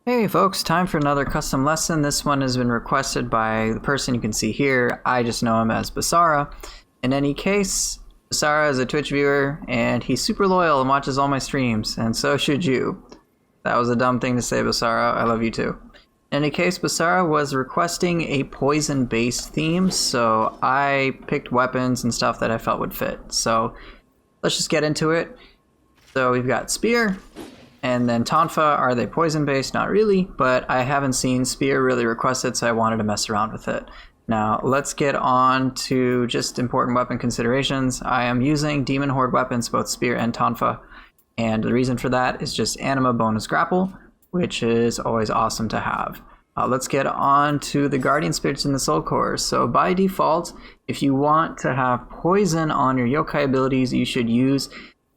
Hey folks, time for another custom lesson. This one has been requested by the person you can see here. I just know him as Bazea. In any case, Bazea is a Twitch viewer and he's super loyal and watches all my streams, and so should you. That was a dumb thing to say, Bazea. I love you too. In any case, Bazea was requesting a poison-based theme, so I picked weapons and stuff that I felt would fit. So let's just get into it. So we've got Spear. And then Tonfa, are they poison-based? Not really, but I haven't seen Spear really requested, so I wanted to mess around with it. Now, let's get on to just important weapon considerations. I am using Demon Horde weapons, both Spear and Tonfa, and the reason for that is just Anima bonus grapple, which is always awesome to have. Let's get on to the Guardian Spirits in the Soul Cores. So by default, if you want to have poison on your yokai abilities, you should use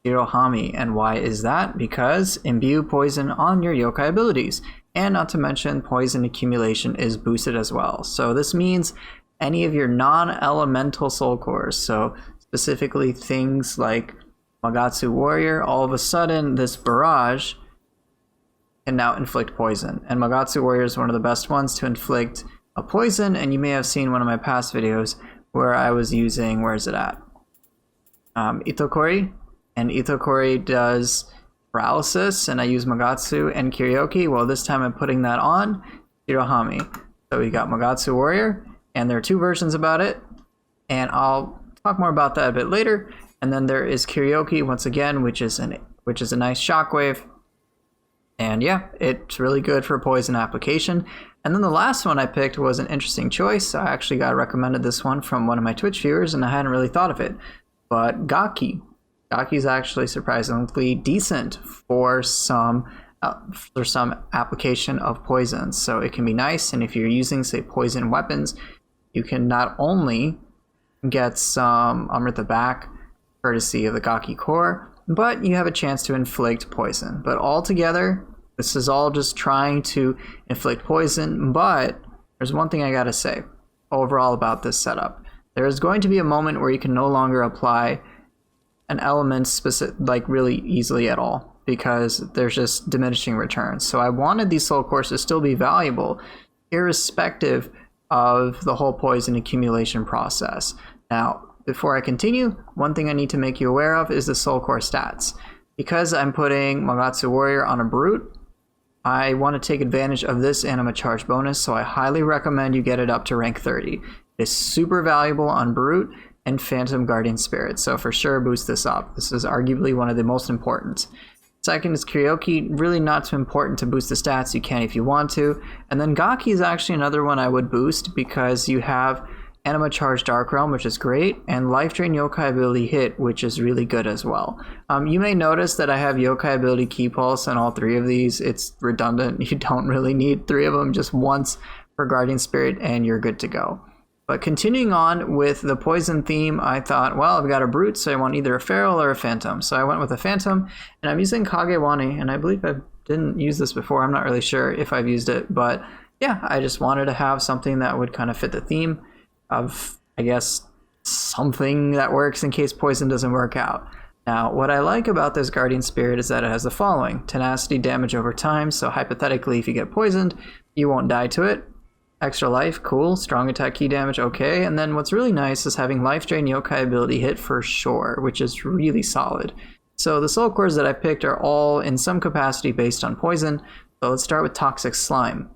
Shirohami. And why is that? Because imbue poison on your yokai abilities. And not to mention, poison accumulation is boosted as well. So this means any of your non-elemental soul cores, so specifically things like Magatsu Warrior, all of a sudden this barrage can now inflict poison. And Magatsu Warrior is one of the best ones to inflict a poison, and you may have seen one of my past videos where I was using, where is it at? Itokori. And Itokori does paralysis, and I use Magatsu and Kiryoki. Well, this time I'm putting that on Shirohami. So we got Magatsu Warrior, and there are two versions about it, and I'll talk more about that a bit later. And then there is Kiryoki once again, which is a nice shockwave. And yeah, it's really good for poison application. And then the last one I picked was an interesting choice. I actually got recommended this one from one of my Twitch viewers, and I hadn't really thought of it. But Gaki. Gaki's actually surprisingly decent for some application of poisons, so it can be nice. And if you're using, say, poison weapons, you can not only get some Amrita back courtesy of the Gaki core, but you have a chance to inflict poison. But altogether, this is all just trying to inflict poison. But there's one thing I gotta say overall about this setup. There is going to be a moment where you can no longer apply an element specific, like really easily at all, because there's just diminishing returns. So I wanted these soul cores to still be valuable, irrespective of the whole poison accumulation process. Now, before I continue, one thing I need to make you aware of is the soul core stats. Because I'm putting Magatsu Warrior on a brute, I want to take advantage of this anima charge bonus, so I highly recommend you get it up to rank 30. It is super valuable on brute and Phantom Guardian Spirit, so for sure boost this up. This is arguably one of the most important. Second is Kiryoki, really not too important to boost the stats, you can if you want to. And then Gaki is actually another one I would boost because you have Anima Charge Dark Realm, which is great, and Life Drain Yokai Ability Hit, which is really good as well. You may notice that I have Yokai Ability Key Pulse on all three of these. It's redundant, you don't really need three of them, just once per Guardian Spirit and you're good to go. But continuing on with the poison theme, I thought, well, I've got a brute, so I want either a feral or a phantom. So I went with a phantom, and I'm using Kagewani, and I believe I didn't use this before. I'm not really sure if I've used it, but yeah, I just wanted to have something that would kind of fit the theme of, I guess, something that works in case poison doesn't work out. Now, what I like about this Guardian Spirit is that it has the following: tenacity damage over time, so hypothetically, if you get poisoned, you won't die to it. Extra life, cool. Strong attack key damage, okay. And then what's really nice is having Life Drain Yokai Ability Hit for sure, which is really solid. So the soul cores that I picked are all in some capacity based on poison. So let's start with Toxic Slime.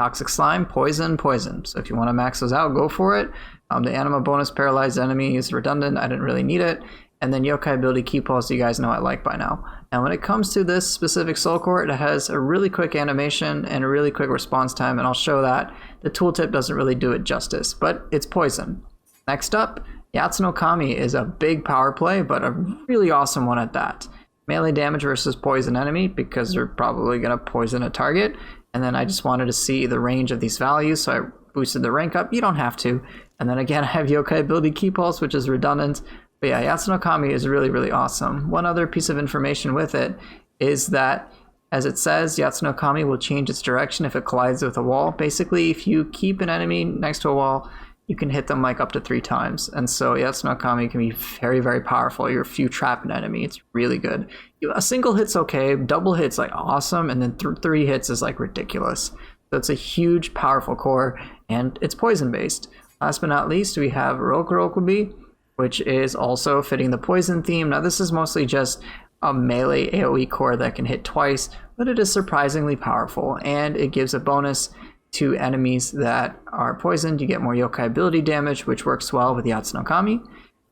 Toxic Slime, poison, poison. So if you want to max those out, go for it. The Anima bonus paralyzed enemy is redundant. I didn't really need it. And then Yokai Ability Key Pulse, you guys know I like by now. And when it comes to this specific soul core, it has a really quick animation and a really quick response time, and I'll show that. The tooltip doesn't really do it justice, but it's poison. Next up, Yatsu-no-Kami is a big power play, but a really awesome one at that. Melee damage versus poison enemy, because they're probably going to poison a target. And then I just wanted to see the range of these values, so I boosted the rank up. You don't have to. And then again, I have Yokai Ability Key Pulse, which is redundant. But yeah, Yatsu-no-Kami is really, really awesome. One other piece of information with it is that, as it says, Yatsu-no-Kami will change its direction if it collides with a wall. Basically, if you keep an enemy next to a wall you can hit them like up to 3 times. And so Yatsu-no-Kami can be very, very powerful. You're if you trap an enemy, it's really good. A single hit's okay, double hit's like awesome, and then 3 hits is like ridiculous. So it's a huge, powerful core, and it's poison based. Last but not least, we have Rokurokubi, which is also fitting the poison theme. Now this is mostly just a melee AoE core that can hit twice, but it is surprisingly powerful, and it gives a bonus to enemies that are poisoned. You get more yokai ability damage, which works well with Yatsu-no-Kami.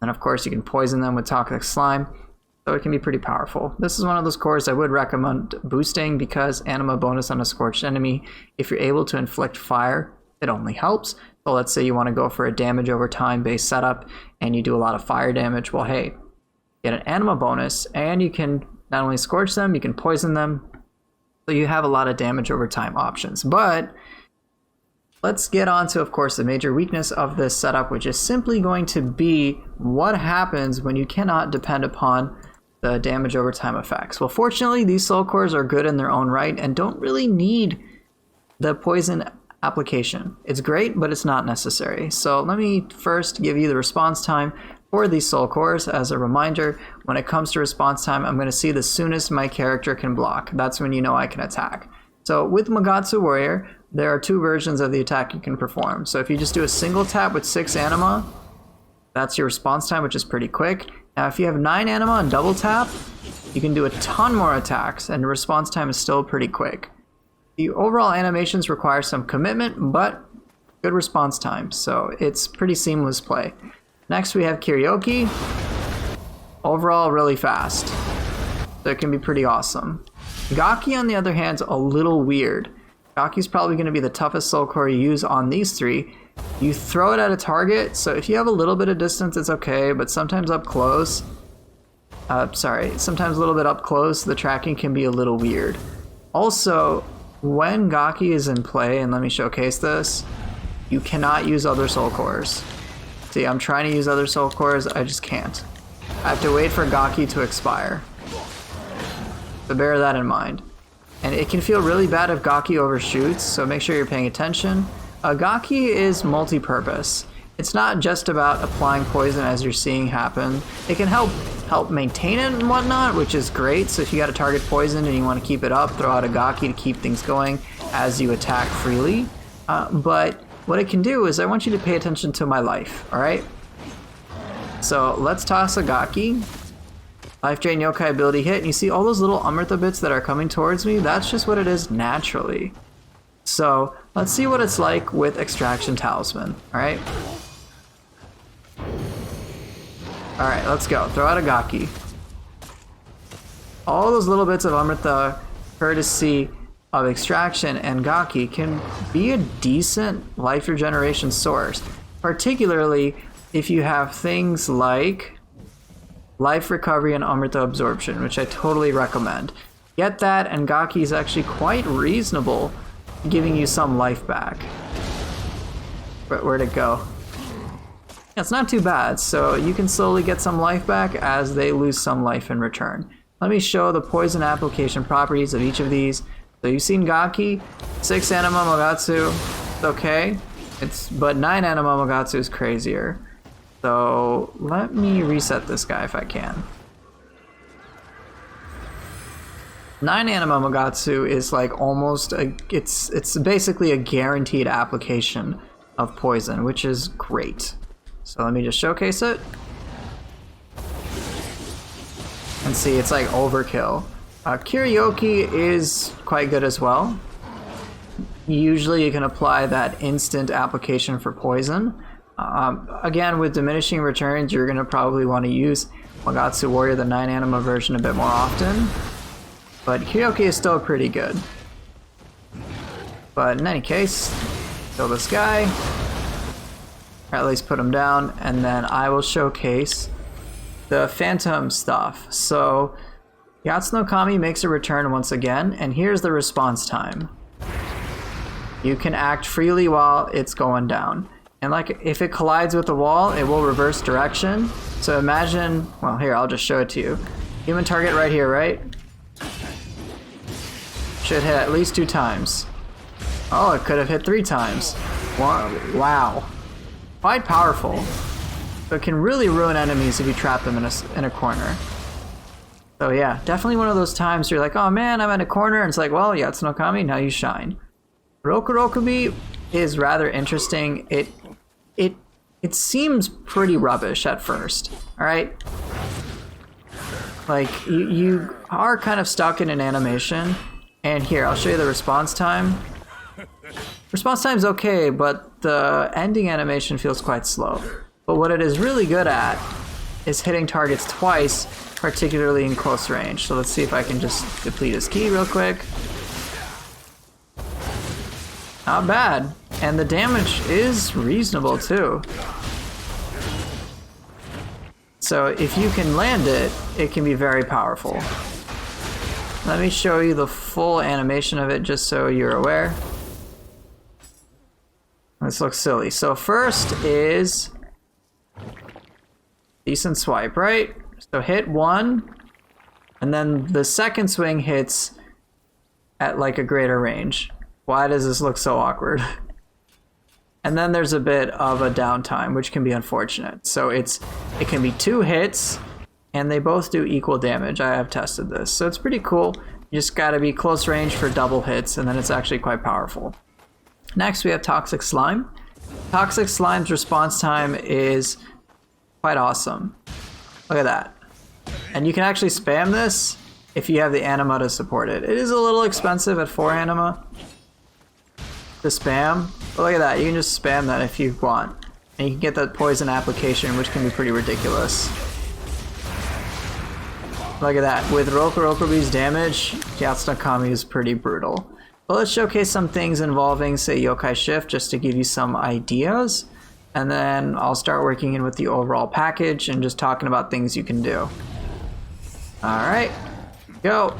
And of course, you can poison them with toxic slime, so it can be pretty powerful. This is one of those cores I would recommend boosting because anima bonus on a scorched enemy. If you're able to inflict fire, it only helps. So let's say you want to go for a damage over time based setup and you do a lot of fire damage. Well, hey, get an anima bonus, and you can not only scorch them, you can poison them. So you have a lot of damage over time options. But let's get on to, of course, the major weakness of this setup, which is simply going to be what happens when you cannot depend upon the damage over time effects. Well, fortunately, these soul cores are good in their own right and don't really need the poison application. It's great, but it's not necessary. So let me first give you the response time for these soul cores. As a reminder, when it comes to response time, I'm going to see the soonest my character can block. That's when you know I can attack. So with Magatsu Warrior, there are 2 versions of the attack you can perform. So if you just do a single tap with 6 anima, that's your response time, which is pretty quick. Now if you have 9 anima and double tap, you can do a ton more attacks, and the response time is still pretty quick. The overall animations require some commitment, but good response time, so it's pretty seamless play. Next we have Kiryoki. Overall really fast, so it can be pretty awesome. Gaki, on the other hand, is a little weird. Gaki's probably going to be the toughest soul core you use on these 3. You throw it at a target, so if you have a little bit of distance, it's okay, but sometimes up close, sometimes a little bit up close, the tracking can be a little weird. Also, when Gaki is in play, and let me showcase this, you cannot use other soul cores. See, I'm trying to use other soul cores, I just can't. I have to wait for Gaki to expire. So bear that in mind. And it can feel really bad if Gaki overshoots, so make sure you're paying attention. Gaki is multi-purpose. It's not just about applying poison as you're seeing happen. It can help maintain it and whatnot, which is great. So if you got a target poison and you want to keep it up, throw out a Gaki to keep things going as you attack freely. But what it can do is I want you to pay attention to my life, alright? So let's toss a Gaki. Life Drain Yokai ability hit, and you see all those little Amrita bits that are coming towards me? That's just what it is naturally. So let's see what it's like with Extraction Talisman, alright? Alright, let's go. Throw out a Gaki. All those little bits of Amrita, courtesy of Extraction and Gaki, can be a decent life regeneration source, particularly if you have things like Life Recovery and Amrita Absorption, which I totally recommend. Get that, and Gaki is actually quite reasonable, giving you some life back. But where'd it go? Yeah, it's not too bad, so you can slowly get some life back as they lose some life in return. Let me show the poison application properties of each of these. So you've seen Gaki, 6 anima Magatsu, it's okay, but 9 anima Magatsu is crazier. So let me reset this guy if I can. 9 anima Magatsu is like almost it's basically a guaranteed application of poison, which is great. So let me just showcase it. And see, it's like overkill. Kiryoki is quite good as well. Usually you can apply that instant application for poison. Again, with diminishing returns, you're going to probably want to use Magatsu Warrior, the 9 anima version, a bit more often. But Kiryoki is still pretty good. But in any case, kill this guy. Or at least put him down, and then I will showcase the phantom stuff. So Yatsu-no-Kami makes a return once again, and here's the response time. You can act freely while it's going down. And like if it collides with the wall, it will reverse direction. So imagine, well here, I'll just show it to you. Human target right here, right? Should hit at least 2 times. Oh, it could have hit 3 times. Wow. quite powerful. So it can really ruin enemies if you trap them in a corner. So yeah, definitely one of those times you're like, oh man, I'm in a corner, and it's like, well, Yatsu-no-Kami, now you shine. Rokurokubi is rather interesting. It seems pretty rubbish at first, alright? Like, you are kind of stuck in an animation, and here, I'll show you the response time. Response time's okay, but the ending animation feels quite slow. But what it is really good at is hitting targets twice, particularly in close range. So let's see if I can just deplete his ki real quick. Not bad. And the damage is reasonable too. So if you can land it, it can be very powerful. Let me show you the full animation of it just so you're aware. This looks silly. So first is decent swipe, right? So hit one, and then the second swing hits at like a greater range. Why does this look so awkward? And then there's a bit of a downtime, which can be unfortunate. So it can be 2 hits, and they both do equal damage. I have tested this. So it's pretty cool. You just gotta be close range for double hits, and then it's actually quite powerful. Next, we have Toxic Slime. Toxic Slime's response time is quite awesome. Look at that. And you can actually spam this if you have the anima to support it. It is a little expensive at 4 anima to spam, but look at that. You can just spam that if you want. And you can get that poison application, which can be pretty ridiculous. Look at that. With Rokurokubi's damage, Yatsu-no-Kami is pretty brutal. But let's showcase some things involving, say, Yokai Shift, just to give you some ideas. And then I'll start working in with the overall package and just talking about things you can do. Alright, go.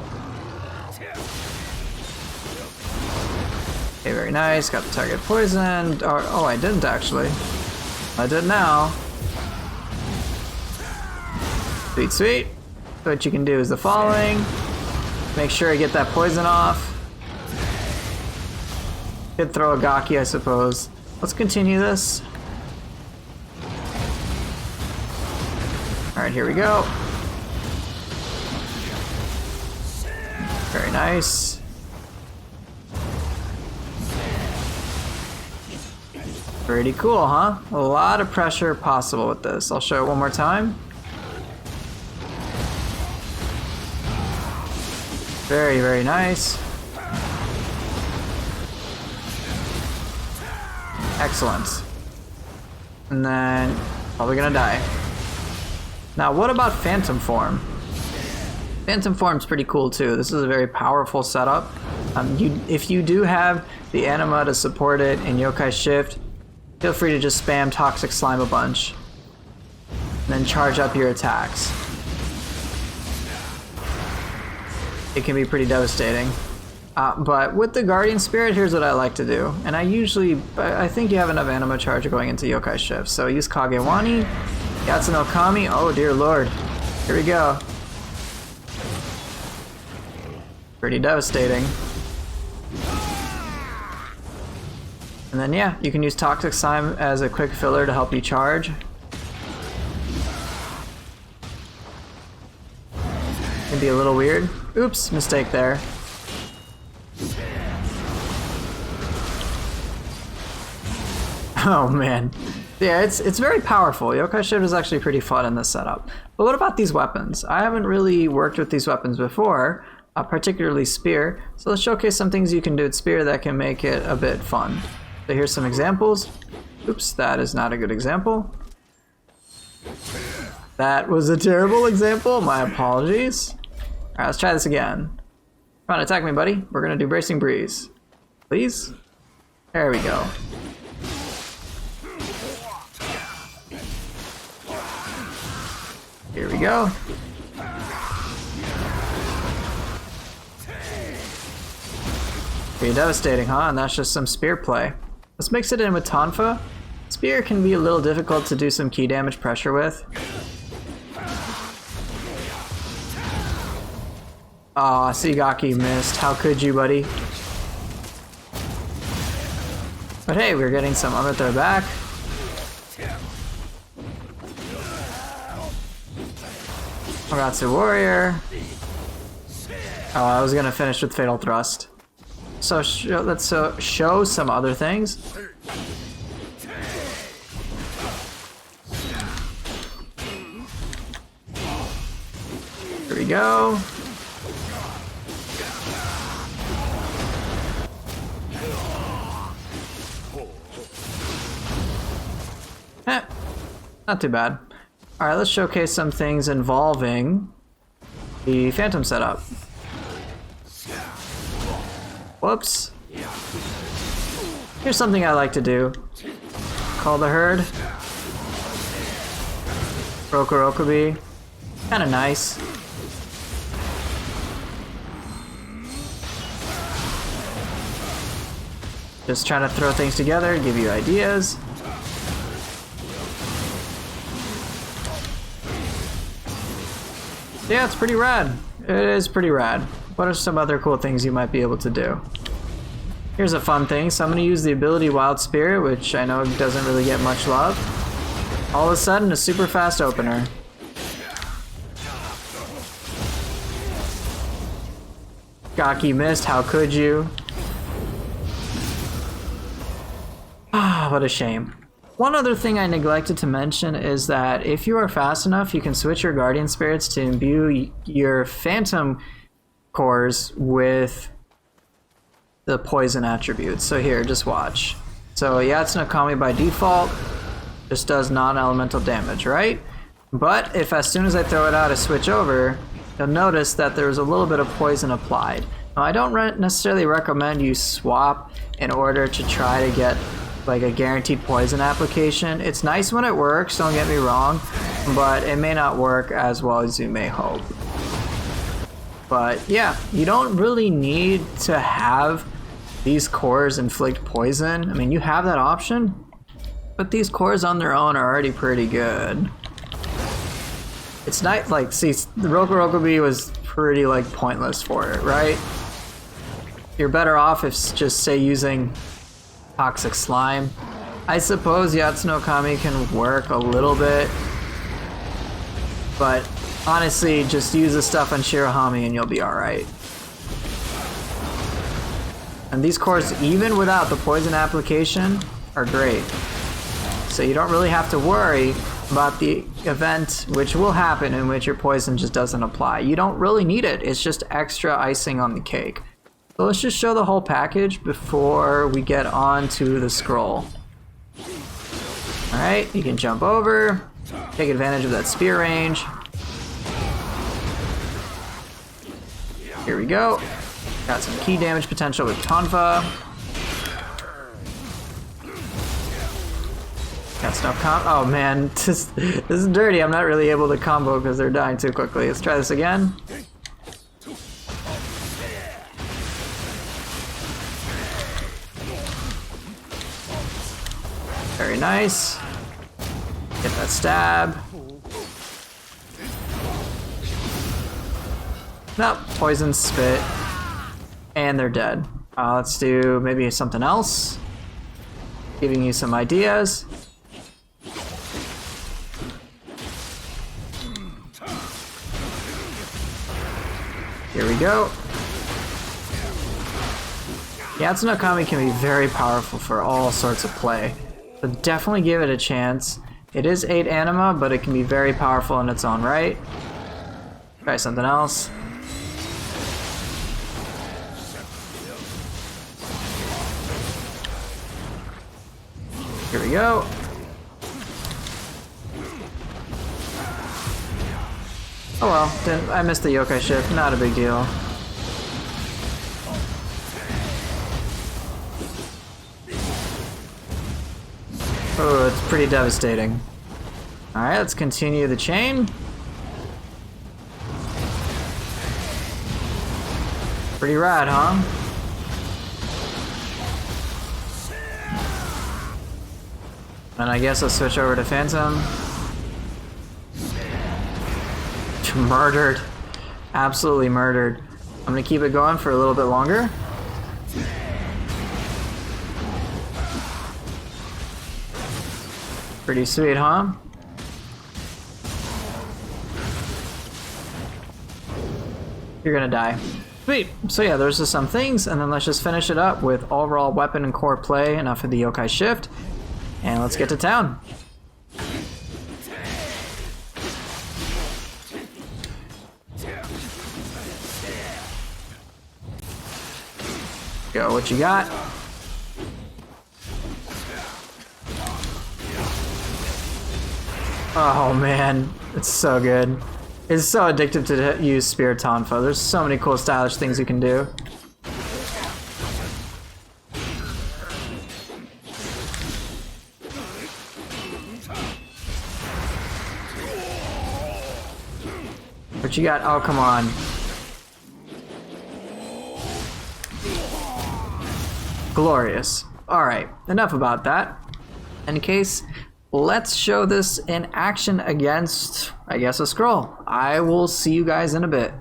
Okay, very nice. Got the target poisoned. Oh, I didn't actually. I did now. Sweet, sweet. So what you can do is the following. Make sure you get that poison off. Could throw a Gaki, I suppose. Let's continue this. Alright, here we go. Very nice. Pretty cool, huh? A lot of pressure possible with this. I'll show it one more time. Very, very nice. Excellent. And then, probably gonna die. Now, what about Phantom Form? Phantom Form's pretty cool too. This is a very powerful setup. If you do have the anima to support it in Yokai Shift, feel free to just spam Toxic Slime a bunch. And then charge up your attacks. It can be pretty devastating. But with the Guardian Spirit, here's what I like to do. And I think you have enough anima charge going into Yokai Shift. So use Kagewani, Yatsu-no-Kami. Oh dear lord. Here we go. Pretty devastating. And then yeah, you can use Toxic Slime as a quick filler to help you charge. Can be a little weird. Oops, mistake there. Oh man. Yeah, it's very powerful. Yokai Shift is actually pretty fun in this setup. But what about these weapons? I haven't really worked with these weapons before, particularly Spear. So let's showcase some things you can do with Spear that can make it a bit fun. So here's some examples. Oops, that is not a good example. That was a terrible example. My apologies. Alright, let's try this again. Come on, attack me, buddy. We're gonna do Bracing Breeze. Please? There we go. Here we go. Pretty devastating, huh? And that's just some spear play. Let's mix it in with Tonfa. Spear can be a little difficult to do some key damage pressure with. Aw, Gaki missed. How could you, buddy? But hey, we're getting some of it there back. Magatsu Warrior. Oh, I was gonna finish with Fatal Thrust. So let's show some other things. Here we go. Not too bad. Alright, let's showcase some things involving the Phantom setup. Whoops. Here's something I like to do. Call the herd. Rokurokubi. Kinda nice. Just trying to throw things together, give you ideas. Yeah, it's pretty rad. It is pretty rad. What are some other cool things you might be able to do? Here's a fun thing. So I'm going to use the ability Wild Spirit, which I know doesn't really get much love. All of a sudden, a super fast opener. Gaki missed, how could you? Ah, what a shame. One other thing I neglected to mention is that if you are fast enough, you can switch your Guardian Spirits to imbue your Phantom cores with the poison attributes. So here, just watch. So Yatsu-no-Kami by default just does non-elemental damage, right? But if as soon as I throw it out, I switch over, you'll notice that there's a little bit of poison applied. Now, I don't necessarily recommend you swap in order to try to get like a guaranteed poison application. It's nice when it works, don't get me wrong, but it may not work as well as you may hope. But yeah, you don't really need to have these cores inflict poison. I mean, you have that option, but these cores on their own are already pretty good. It's not like, see, the Rokurokubi was pretty like pointless for it, right? You're better off if just say using Toxic Slime. I suppose Yatsu-no-Kami can work a little bit, but honestly, just use the stuff on Shirohami and you'll be alright. And these cores, even without the poison application, are great. So you don't really have to worry about the event which will happen in which your poison just doesn't apply. You don't really need it, it's just extra icing on the cake. So let's just show the whole package before we get on to the scroll. Alright, you can jump over, take advantage of that spear range. Here we go. Got some key damage potential with Tonfa. Got stuff oh man, this is dirty. I'm not really able to combo because they're dying too quickly. Let's try this again. Very nice. Get that stab. Nope, poison spit. And they're dead. Let's do maybe something else. Giving you some ideas. Here we go. Yatsu-no-Kami can be very powerful for all sorts of play. So definitely give it a chance. It is 8 anima, but it can be very powerful in its own right. Try something else. Here we go. Oh well, I missed the yokai shift, not a big deal. Oh, it's pretty devastating. Alright, let's continue the chain. Pretty rad, huh? And I guess I'll switch over to Phantom. Murdered. Absolutely murdered. I'm gonna keep it going for a little bit longer. Pretty sweet, huh? You're gonna die. Sweet. So yeah, there's just some things, and then let's just finish it up with overall weapon and core play, enough of the yokai shift, and let's get to town. Go, what you got? Oh man, it's so good. It's so addictive to use Spear Tonfa. There's so many cool stylish things you can do. What you got? Oh, come on. Glorious. Alright, enough about that. In case, let's show this in action against, I guess, a scroll. I will see you guys in a bit.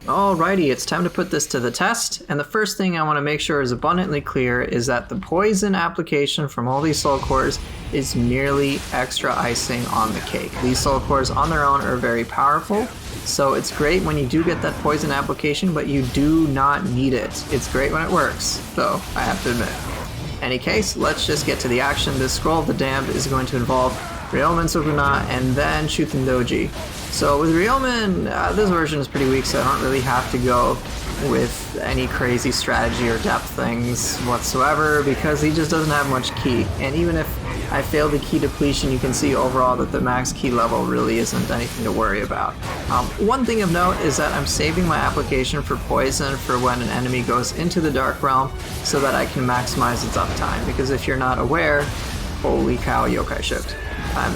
Alrighty, it's time to put this to the test, and the first thing I want to make sure is abundantly clear is that the poison application from all these soul cores is merely extra icing on the cake. These soul cores on their own are very powerful, so it's great when you do get that poison application, but you do not need it. It's great when it works, though, I have to admit. In any case, let's just get to the action. This Scroll of the Damned is going to involve Ryomen, Sukuna, and then Shuten Doji. So with Ryomen, this version is pretty weak, so I don't really have to go with any crazy strategy or depth things whatsoever, because he just doesn't have much ki. And even if I fail the ki depletion, you can see overall that the max ki level really isn't anything to worry about. One thing of note is that I'm saving my application for poison for when an enemy goes into the Dark Realm so that I can maximize its uptime, because if you're not aware, holy cow, yokai shift.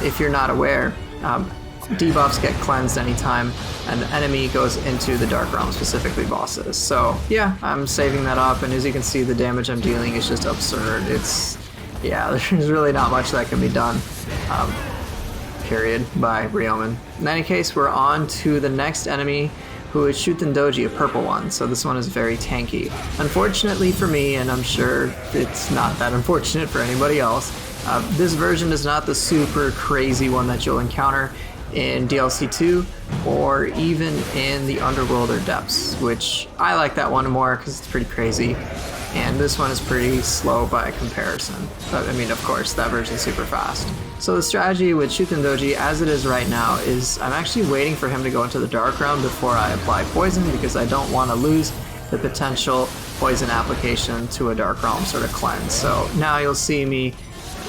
If you're not aware, debuffs get cleansed anytime an enemy goes into the Dark Realm, specifically bosses. So yeah, I'm saving that up, and as you can see, the damage I'm dealing is just absurd. Yeah, there's really not much that can be done, period, by Ryomen. In any case, we're on to the next enemy, who is Shuten Doji, a purple one, so this one is very tanky. Unfortunately for me, and I'm sure it's not that unfortunate for anybody else, this version is not the super crazy one that you'll encounter in DLC 2 or even in the Underworld or Depths, which I like that one more because it's pretty crazy, and this one is pretty slow by comparison. But I mean, of course, that version's super fast. So the strategy with Shuten Doji as it is right now is I'm actually waiting for him to go into the Dark Realm before I apply poison, because I don't want to lose the potential poison application to a Dark Realm sort of cleanse. So now you'll see me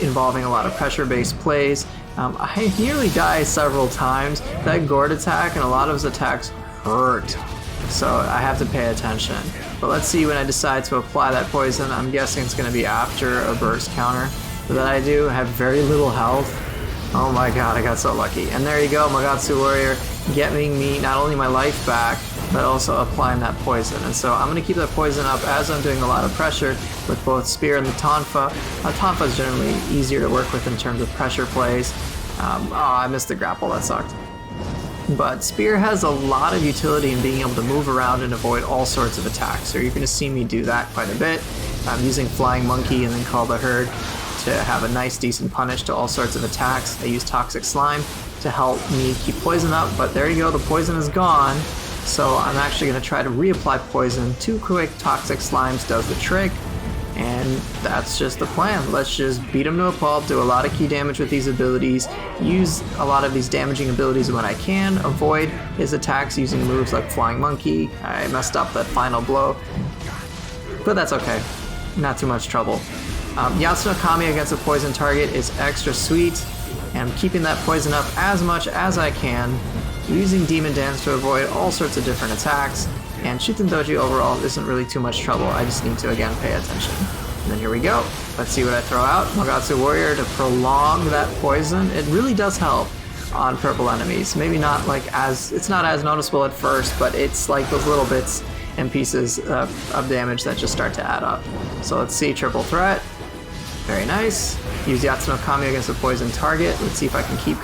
involving a lot of pressure-based plays. I nearly die several times. That Gourd attack and a lot of his attacks hurt, so I have to pay attention. But let's see when I decide to apply that poison. I'm guessing it's going to be after a burst counter that I do. I have very little health. Oh my god, I got so lucky. And there you go, Magatsu Warrior getting me not only my life back, but also applying that poison. And so I'm going to keep that poison up as I'm doing a lot of pressure with both Spear and the Tonfa. Tonfa is generally easier to work with in terms of pressure plays. Oh, I missed the grapple, that sucked. But Spear has a lot of utility in being able to move around and avoid all sorts of attacks, so you're going to see me do that quite a bit. I'm using Flying Monkey and then Call the Herd to have a nice decent punish to all sorts of attacks. I use Toxic Slime to help me keep poison up, but there you go, the poison is gone. So I'm actually going to try to reapply poison. 2 quick Toxic Slimes does the trick, and that's just the plan. Let's just beat him to a pulp, do a lot of key damage with these abilities, use a lot of these damaging abilities when I can, avoid his attacks using moves like Flying Monkey. I messed up that final blow, but that's okay. Not too much trouble. Yatsu-no-Kami against a poison target is extra sweet, and I'm keeping that poison up as much as I can, using Demon Dance to avoid all sorts of different attacks, and Shuten Doji overall isn't really too much trouble. I just need to again pay attention. And then here we go. Let's see what I throw out. Magatsu Warrior to prolong that poison. It really does help on purple enemies. Maybe not like it's not as noticeable at first, but it's like those little bits and pieces of damage that just start to add up. So let's see, triple threat. Very nice. Use Yatsu-no-Kami against a poison target. Let's see if I can keep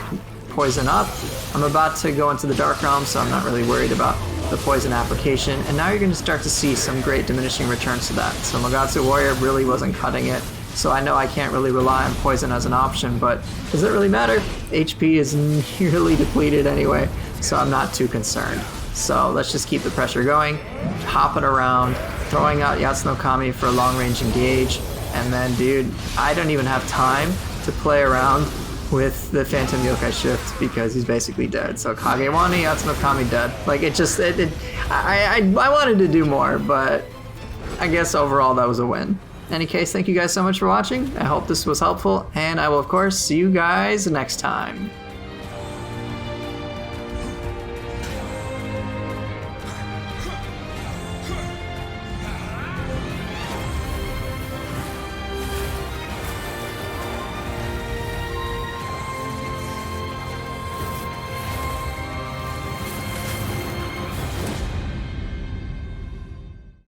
poison up. I'm about to go into the Dark Realm, so I'm not really worried about the poison application, and now you're going to start to see some great diminishing returns to that. So Magatsu Warrior really wasn't cutting it, so I know I can't really rely on poison as an option, but does it really matter? HP is nearly depleted anyway, so I'm not too concerned. So let's just keep the pressure going, hopping around, throwing out Yatsu-no-Kami for a long-range engage, and then, dude, I don't even have time to play around with the Phantom Yokai shift because he's basically dead. So Kagewani, Yatsu-no-Kami dead. Like, I wanted to do more, but I guess overall that was a win. In any case, thank you guys so much for watching. I hope this was helpful, and I will, of course, see you guys next time.